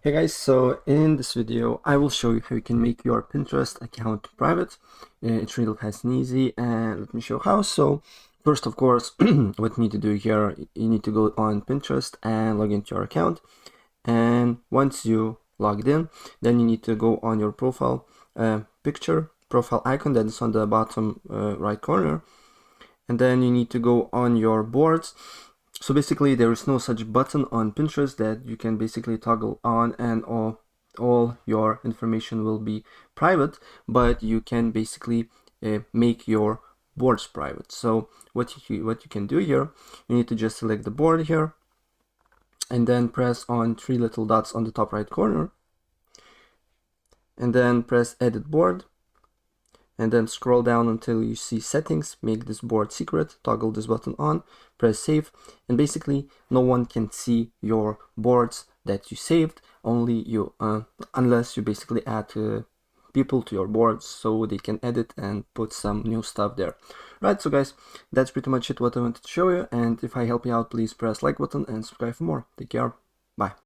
Hey guys, so in this video I will show you how you can make your Pinterest account private. It's real fast and easy, and let me show how. So first, of course, what you need to do here, you need to go on Pinterest and log into your account. And once you logged in, then you need to go on your profile picture, profile icon that is on the bottom right corner, and then you need to go on your boards. So basically there is no such button on Pinterest that you can basically toggle on, and all your information will be private, but you can basically make your boards private. So what you can do here, you need to just select the board here and then press on three little dots on the top right corner and then press edit board, and then scroll down until you see settings, make this board secret, toggle this button on, press save, and basically no one can see your boards that you saved, only you, unless you basically add people to your boards so they can edit and put some new stuff there. Right, so guys, that's pretty much it what I wanted to show you, and if I help you out, please press like button and subscribe for more. Take care, bye.